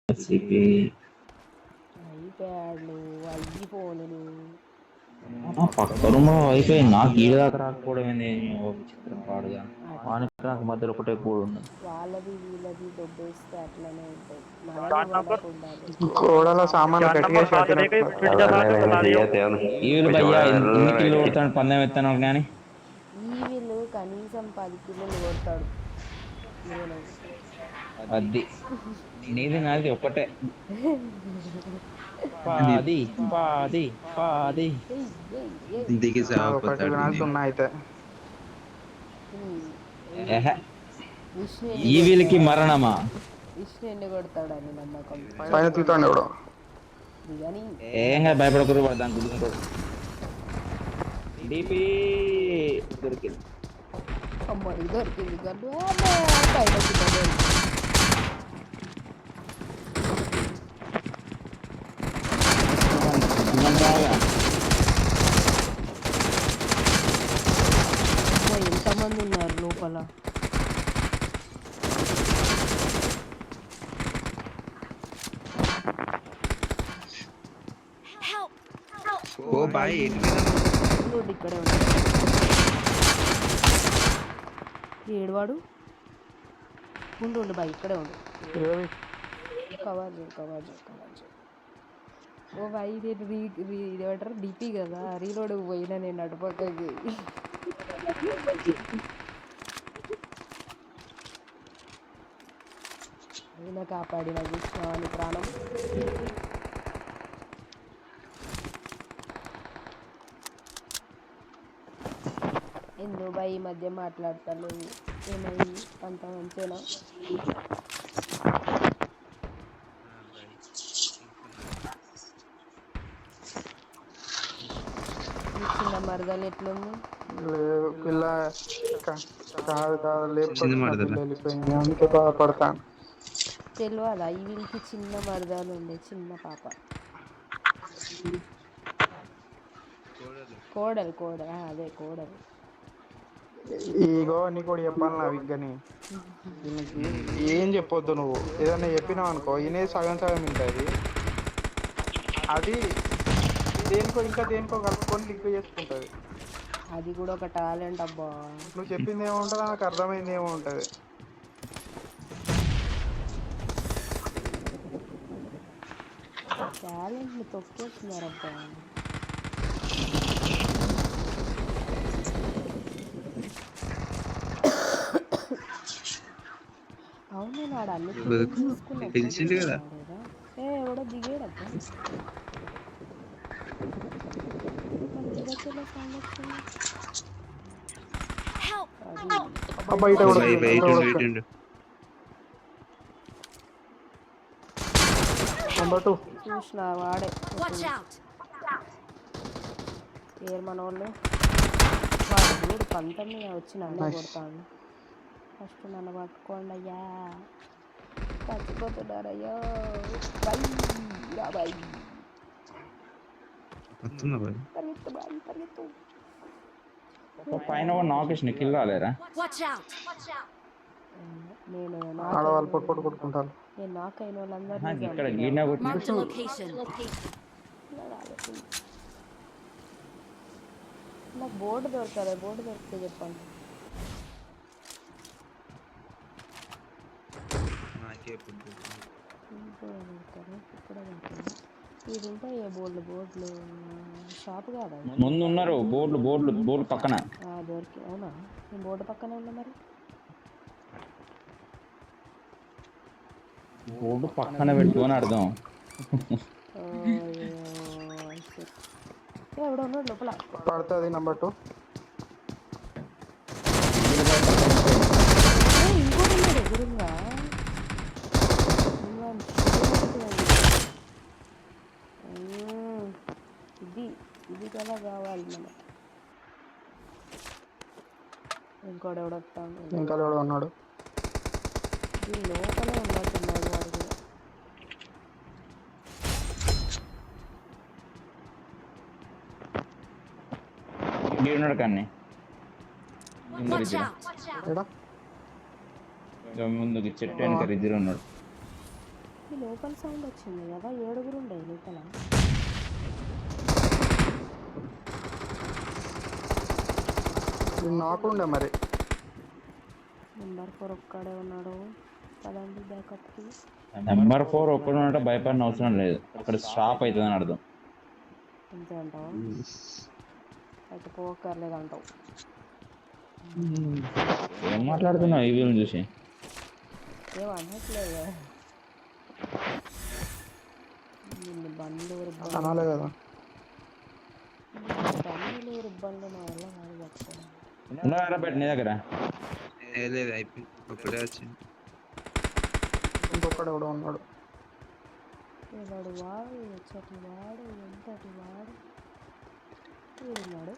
CP ఐప్యాడ్లు, ఐఫోన్లు. పక్క room లో wifi నాకు ఈడ దాకా రాకపోవడం ఏంది విచిత్రం పాడుగా. వానికి నాకు మధ్యలో ఒకటే కూడు ఉన్నది. వాళ్ళది వీళ్ళది దొబ్బేస్తే అట్లనే ఉంటుంది. మనది మనకు ఉండాలి. గోడల సామాన్లు గట్టిగేసి కట్టినట్టు ఈవిలు భయ్యా ఎన్ని కిలో కొడతాడు పందెం ఎత్తాను కానీ ఈవిలు కనీసం 10 కిలోలు కొడతాడు. అది నీది నాది ఒకటే. పాది పాది పాది దిగి నాది ఒకటి సావపోతాడు వినాల్సి ఉన్నా అయితే ఈవిలికి మరణమా? విష్ణు ఎన్ని కొడతాడని నమ్మకం. పైన తీతాడు ఎవడో. దిగని ఏం భయపడకూడదు వాడు దాన్ని గుర్తుంటాడు. డిపి దొరికింది. అమ్మాయి దొరికింది గండు పైన ఎంతమంది ఉన్నారు లోపల? ఓ బాయ్ ఇక్కడే ఉన్నాడు. ఏడువాడు ఉండు బాయ్ ఇక్కడే ఉండు. Cover cover cover. ఓ బాయ్ ఇదేమంటారు డిపి కదా, రీలోడ్ పోయినా నేను అటుపక్కకి. అయినా కాపాడిన విష్ణు ప్రాణం. ఎందు బాయ్ ఈ మధ్య మాట్లాడతాను. ఏమైంది? అంత మంచిగా చిన్న మరదలు ఎట్లుంది? లేదు పిల్ల కాదు కాదు లేపుకొచ్చిన పిల్ల మరదలా వెళ్ళిపోయింది, అందుకే బాధపడతాను. తెలియదా ఈ వీళ్ళకి చిన్న మరదలు ఉండే, చిన్న పాప. కోడలు కోడలు అదే కోడలు. ఈగో నీకు కూడా చెప్పాలి నా విగ్గని. దీనికి ఏం చెప్పొద్దు, నువ్వు ఏదన్నా చెప్పినావు అనుకో ఈయనే సగం సగం ఉంటుంది. అది దేనికో ఇంకా దేనికో కలుపుకొని లింక్ చేసుకుంటుంది. అది కూడా ఒక టాలెంట్ అబ్బా. నువ్వు చెప్పింది ఏముంటుంది, నాకు అర్థమైంది ఏముంటుంది. టాలెంట్ని తొక్కేస్తున్నారబ్బా. అవును నాడు అన్ని తెలిసింది కదా. ఎవడో దిగాడబ్బా. బయట కూడా చూసిన వాడే పేరు మన వాళ్ళు. వాడు చూడు పంట మీద వచ్చి నన్ను కొడతాడు. ఫస్ట్ నన్ను పట్టుకోండి అయ్యా, చచ్చిపోతున్నారయ్యో. బాయ్ పరిగెత్తు బాయ్ పరిగెత్తు. పైన నాకేషన్ కిల్ రాలేరా? నేను ఆడవాళ్ళు పొట్టు కొట్టుకుంటారు. నేను నాకైన వాళ్ళందరూ ఇక్కడ గీనా నాకు బోర్డు దొరకాలి. బోర్డు దొరికితే చెప్పండి. ఇది ఉంటాయి బోర్డులు షాప్ కాదా? ముందు ఉన్నారు బోర్డు పక్కన. దొరికి అవునా? నేను బోర్డు పక్కనే ఉన్నా. మరి బోర్డు పక్కన పెట్టు అని అర్థం. ఎవడో ఉన్నాడు లోపల. పడుతుంది నెంబర్ 2. ఇంకోటి ఉన్నాడు ఎదురుగా. ఇది కదా కావాలి మనకు. ఇంకోటి ఎవడొస్తాను. ఇంకా ఎవడో ఉన్నాడు. ఈ లోపలే ఉన్నట్టున్నాడు వాడు కూడా. ఉన్నాడు కానీ ముందుకి చెట్టు వెనక రిజ్జర్ ఉన్నాడు. ఈ లోపల సౌండ్ వచ్చింది కదా, 7 ఉండే లోపల. నాకు ఉండే మరి. నెంబర్ 4 ఒక్కడే ఉన్నాడు. పదండి బ్యాకప్కి. నెంబర్ 4 ఒక్కడు ఉంటే భయపడిన అవసరం లేదు, అక్కడ స్టాప్ అవుతుందని అర్థం. అంతే అంటావా? అయితే పోకర్లేదు అంటావు. ఏం మాట్లాడుతున్నావు ఈ వీళ్ళని చూసి? ఏం అనట్లేదు కదా. బండ్లు అనాలే కదా. రుబ్బండ్లు మా వల్ల కాదు పట్టుకోవడం. ఉన్నారా పెట్టి నీ దగ్గర? లేదు అయిపోయింది, ఒకటే వచ్చింది. ఇంకొకడు కూడా ఉన్నాడు. వాడు వాడు వచ్చటి వాడు ఎంతటి వాడు వీడున్నాడు.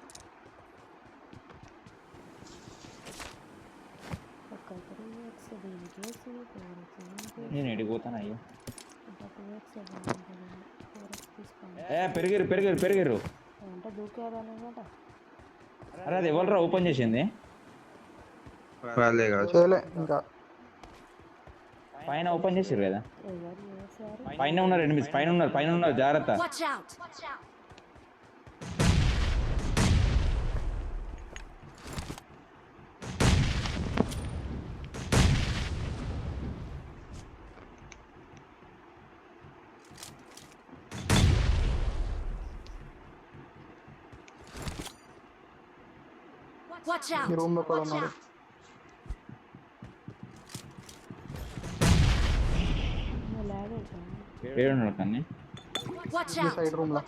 ఒక్క 3x దీనికి వేసి 4x నేను ఎడిగిపోతాను అయ్యో. 2x 4x తీసుకోండి. పెరిగిరు పెరిగిరు పెరిగిరు అంటే దూకేయాలన్నమాట. అరే అది ఎవరురా ఓపెన్ చేసింది? వాళ్ళే కావచ్చు. చేయలే ఇంకా. పైన ఓపెన్ చేసిరు కదా. ఎవరు చేశారు? పైన ఉన్నారు ఎనిమిది, పైన ఉన్నారు పైన ఉన్నారు, జాగ్రత్త. ఈ రూమ్ లో కూడా ఉన్నాడు. లాగ్ అవుతుంది. ఏడున్నాడు కానీ ఈ సైడ్ రూమ్ లో.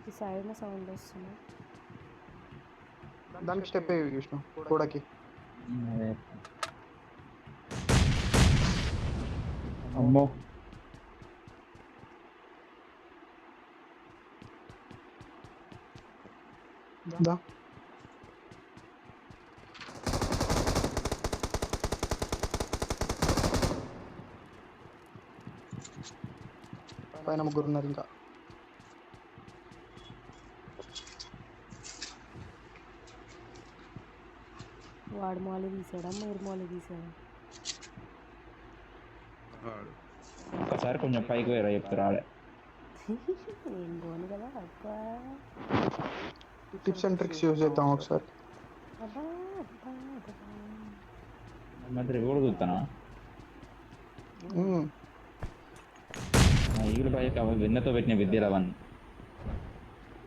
ఈ సైడ్లో సౌండ్ వస్తుంది. దానికి స్టెప్ అయ్యి విష్ణు కూడకి. అమ్మో దా. పైన ముగ్గురు ఉన్నారు ఇంకా. వాడు మాలి తీసాడా, మీరు మాలి తీసాడా? వాడు ఒకసారి కొంచెం పైకి వేరా చెప్తారు రాలే. నేను పోను కదా అబ్బా. టిప్స్ అండ్ ట్రిక్స్ యూజ్ చేద్దాం ఒకసారి. అబ్బా అబ్బా అబ్బా. మరి కూడా చూస్తానా? ఈగులు పైకి వెన్నతో పెట్టిన విద్యలు అవన్నీ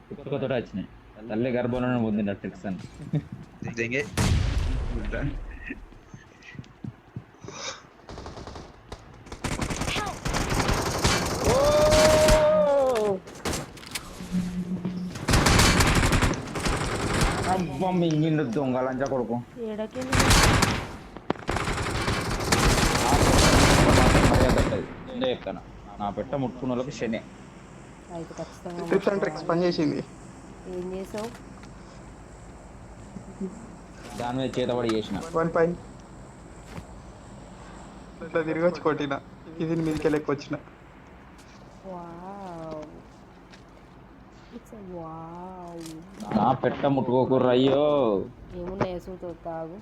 పుట్టుకతో వచ్చినాయి. తల్లి గర్భంలోనే పొందిన ట్రిక్స్ అని. దెంగే అబ్బా మింగిండు దొంగ లంచ కొడుకు. ఏడకి చెప్తాను, నా పెట్ట ముట్టుకున్న వాళ్ళకి శని. అయితే ఖచ్చితంగా టిప్స్ అండ్ ట్రిక్స్ పనిచేసింది. ఏం చేసావు? దాని మీద చేతబడి చేసిన. 1 పైన ఇట్లా తిరిగి వచ్చి కొట్టిన, ఇది మీదకి వెళ్ళకి వచ్చిన. Wow, it's wow. నా పెట్ట ముట్టుకోకుర్రు అయ్యో. ఏమున్నాయి వేసుతో తాగు.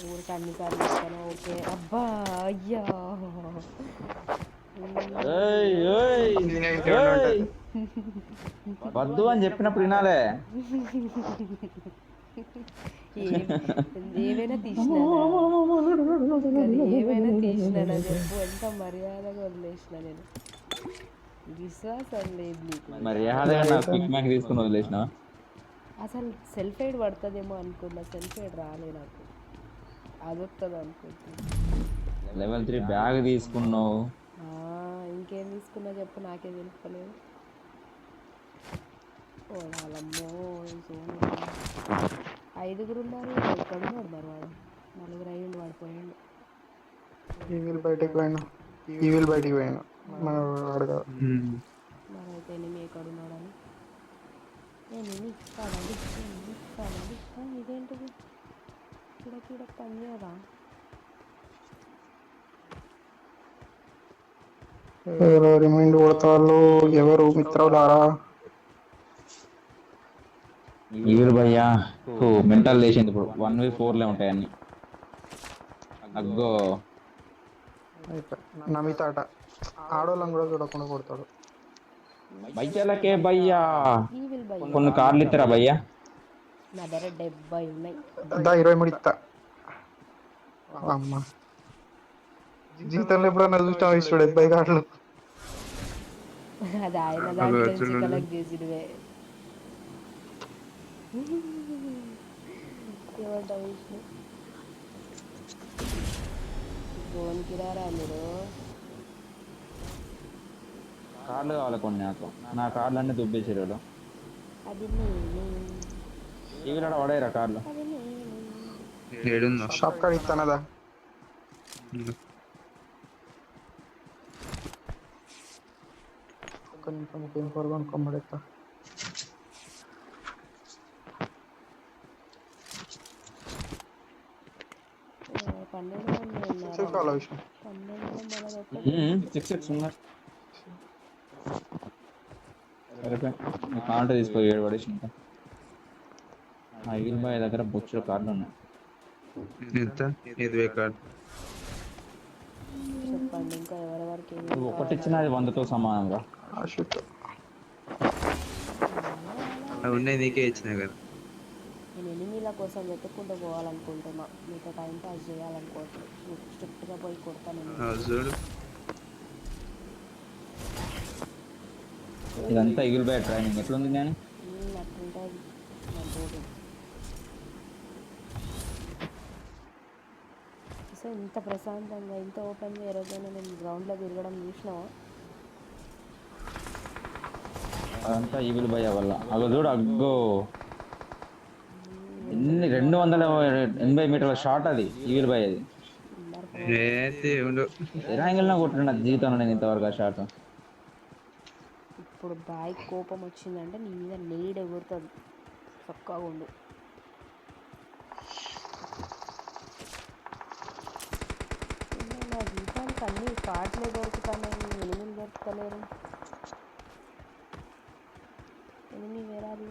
ఊరికి అన్నిసార్లు చెప్తాను. ఓకే అబ్బా అయ్యా. ఏయ్, ఏయ్, ఏయ్. వద్దు అని చెప్పినప్పుడు వినాలే. ఏమైనా తీసినా ఏమైనా తీసినా చెప్పు. ఎంత మర్యాదగా వదిలేసిన నేను. విశ్వాసం లేదు నీకు. మర్యాదగా నా క్విక్ మ్యాక్ తీసుకుని వదిలేసిన. అసలు సెల్ఫ్ ఎయిడ్ పడుతుందేమో అనుకున్నా, సెల్ఫ్ ఎయిడ్ రాలే నాకు. అది వస్తుంది అనుకుంటున్నా. లెవెల్ 3 బ్యాగ్ తీసుకున్నావు. ఇంకేం తీసుకున్నా చెప్పు, నాకే తెలుసుకోలేదు. ఓడాలమ్మో, 5 ఉన్నారు. ఎక్కడున్నాడు మరి వాడు? 4 అయ్యిండు, వాడిపోయాడు. ఈవిల్ బయటకు పోయినా, ఈవిల్ బయటికి పోయినా. మన అడగా మరి అయితే ఎనిమి ఎక్కడున్నాడని. ఎనిమి కాదండి, ఎనిమి కాదండి. ఇదేంటిది? ఇక్కడ పని చేయదా? రిమైండ్ కొడతాళ్ళు ఎవరు మిత్రులారా? ఈవిల్ భయ్యా మెంటల్ లేచింది ఇప్పుడు. 1v4 ఉంటాయి అన్ని. అగ్గో నమిత ఆట ఆడోళ్ళని కూడా చూడకుండా కొడతాడు. భయ్యాలకే భయ్యా ఈవిల్ భయ్యా కొన్ని కార్లు ఇస్తారా భయ్యా? నా దగ్గర 70 ఉన్నాయి. 23 ఇస్తా. అమ్మ జీతంలో ఎప్పుడన్నా చూసినా ఇస్తాడు 70 కార్లు. అది ఆయన దాంట్లో నుంచి కలెక్ట్ చేసినవే. ఏమంటావు విష్ణు? ఫోన్కి రారా మీరు? కార్లు కావాలి కొన్ని నాకు. నా కార్లు అన్నీ దుబ్బేసారు వాళ్ళు. అది నేను, ఈవిడ పడేరా కార్లు. అది నేను. ఏడుందో షాప్ కాడ ఇస్తానదా? ఒక్క నిమిషం ఒక ఇంకోరు కొనుక్కోమడేస్తా. ఆ, 12 మంది ఉన్నారు. చెప్పాలా విషయం? 12 మనది ఒక్కటి. 6 ఉన్నారు. సరిపోయి కాంట తీసుకో 7 పడేసి ఇంకా. ఆ ఈవిల్ బాయ్ దగ్గర బొచ్చుల కార్లు ఉన్నాయి. ఎంత 20 కార్డు చెప్పండి ఇంకా ఎవరెవరికి ఏమేమి నువ్వు ఒకటి ఇచ్చినా అది 100తో సమానంగా. ఆ షిట్. అవి ఉన్నాయి నీకే ఇచ్చినా కదా. నేను ఎనిమిల కోసం వెతుక్కుంటూ పోవాలనుకుంటున్నా. మీతో టైం పాస్ చేయాలనుకోవట్లేదు. స్ట్రిక్ట్గా పోయి కొడతాను. చూడు ఇదంతా ఈవిల్ బాయ్ ట్రైనింగ్ ఎట్లుంది నేను? అట్లుంటుంది మన తోటి. సో ఇంత ప్రశాంతంగా ఇంత ఓపెన్గా ఏ రోజైనా నేను గ్రౌండ్లో తిరగడం చూసినావా? అదంతా ఈవిల్ బాయ్ వల్ల. అగో చూడు అగ్గో ఎన్ని 280 మీటర్ల షాట్ అది ఈవిల్ బాయ్. అది ఉండు ఏ యాంగిల్ కొట్టిన జీవితంలో నేను ఇంతవరకు ఆ షాట్. ఇప్పుడు బాయ్ కోపం వచ్చిందంటే నీ మీద లేడ్ ఎగురుతుంది. చక్కగా ఉండు. నా జీవితానికి అన్ని కార్డులే దొరుకుతున్నాయి, ఎనిమిది దొరుకుతలేరు. ఎనిమిది వేరాలి.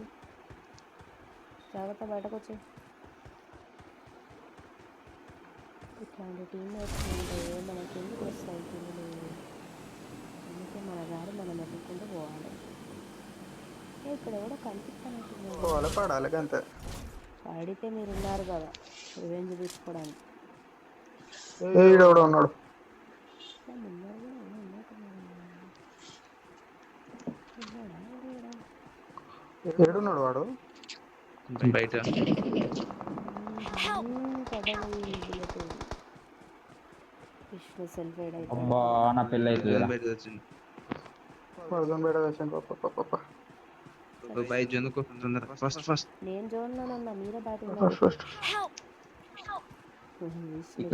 జాగ్రత్త బయటకు వచ్చి. ఇట్లాంటి టీమ్మేట్స్ ఉంటే మనకి ఎందుకు వస్తాయి పిల్లలు? అందుకే మన దారి మనం వెతుక్కుంటూ పోవాలి. ఇక్కడ కూడా కనిపిస్తానంటున్నారు. పోవాలి పడాలి అంతే. పడితే మీరు ఉన్నారు కదా రివెంజ్ తీసుకోవడానికి. ఈడెవడో ఉన్నాడు. ముందర కూడా ఏడున్నాడు వాడు? బయట విష్ణు సెల్ఫ్ ఎయిడ్ అయితే అబ్బా నా పెళ్ళి అవుతుంది. బయట వచ్చింది వర్ధన్ బేడ వేసాను. బయట జనుకో తొందర ఫస్ట్ నేను జోన్లోనన్నా మీరే బయట ఫస్ట్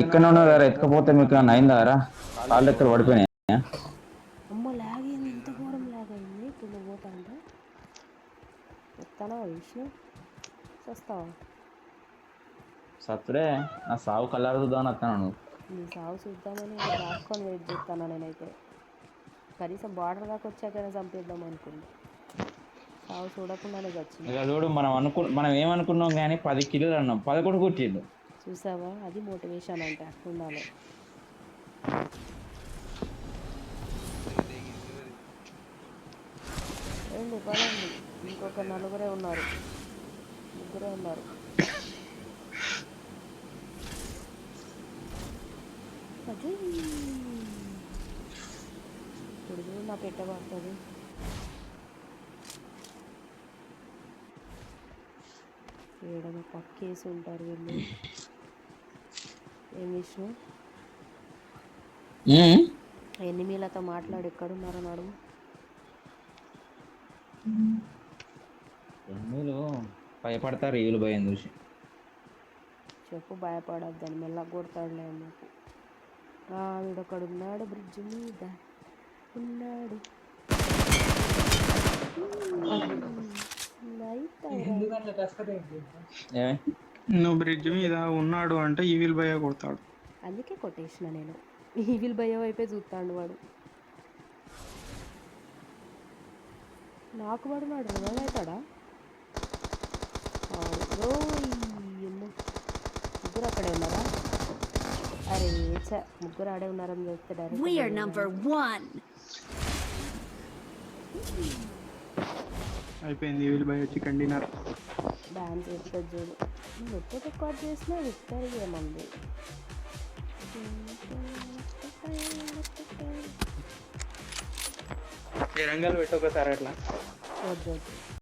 ఇక్కడ ఉన్నారా? ఎత్తుకపోతే మీకు అయిందారా? కాళ్ళు ఎక్కడ పడిపోయినాయి. అమ్మ లాగ్ అయింది. ఎంత ఘోరం లాగ్ అయింది. ఇప్పుడు నువ్వు పోతా అంటే చెప్తానా విష్ణు? వస్తావా? సత్తురే నా సాగు కలర్ చూద్దామని వస్తాను. నువ్వు నీ సాగు చూద్దామని రాసుకొని వెయిట్ చేస్తాను. నేనైతే కనీసం బార్డర్ దాకా వచ్చాకైనా చంపేద్దాం అనుకున్నా. సాగు చూడకుండానే వచ్చింది. ఇక చూడు మనం ఏమనుకున్నాం కానీ 10 కిలోలు అన్నాం, 11 కొట్టిండు. చూసావా? అది మోటివేషన్ అంటే ఉండాలి. ఏంటి పదండి, ఇంకొక నలుగురే ఉన్నారు, ముగ్గురే ఉన్నారు. అది ఇప్పుడు నా పెట్టబడుతుంది. ఏడన పక్కేసి ఉంటారు వీళ్ళు. ఏం విష్ణు? ఎనిమిలతో మాట్లాడు. ఎక్కడున్నారో అడుగు. ఎనిమిలు భయపడతారు వీళ్ళు భయం చూసి. చెప్పు భయపడద్దని. మెల్లగా కొడతాడులే అన్నట్టు. వీడొక్కడు ఉన్నాడు, బ్రిడ్జ్ మీద ఉన్నాడు. నువ్వు బ్రిడ్జ్ మీద ఉన్నాడు అంటే ఈవిల్ భయ కొడతాడు. అందుకే కొట్టేసిన నేను. ఈవిల్ భయ వైపే చూస్తాడు వాడు. నాకు పడినాడు రివైవ్ అవుతాడా? ముగ్గురు అక్కడే ఉన్నారా? అరే ముగ్గురు ఆడే ఉన్నారని చెప్తే We are number డైరెక్ట్ 1. అయిపోయింది వీళ్ళు బై చికెన్ డిన్నర్. డాన్స్ చేస్తుంది చూడు. నువ్వు ఎప్పుడు రికార్డ్ చేసినా విక్టరీ ఏమంది. రంగాలు పెట్టు ఒకసారి అట్లా. వద్దు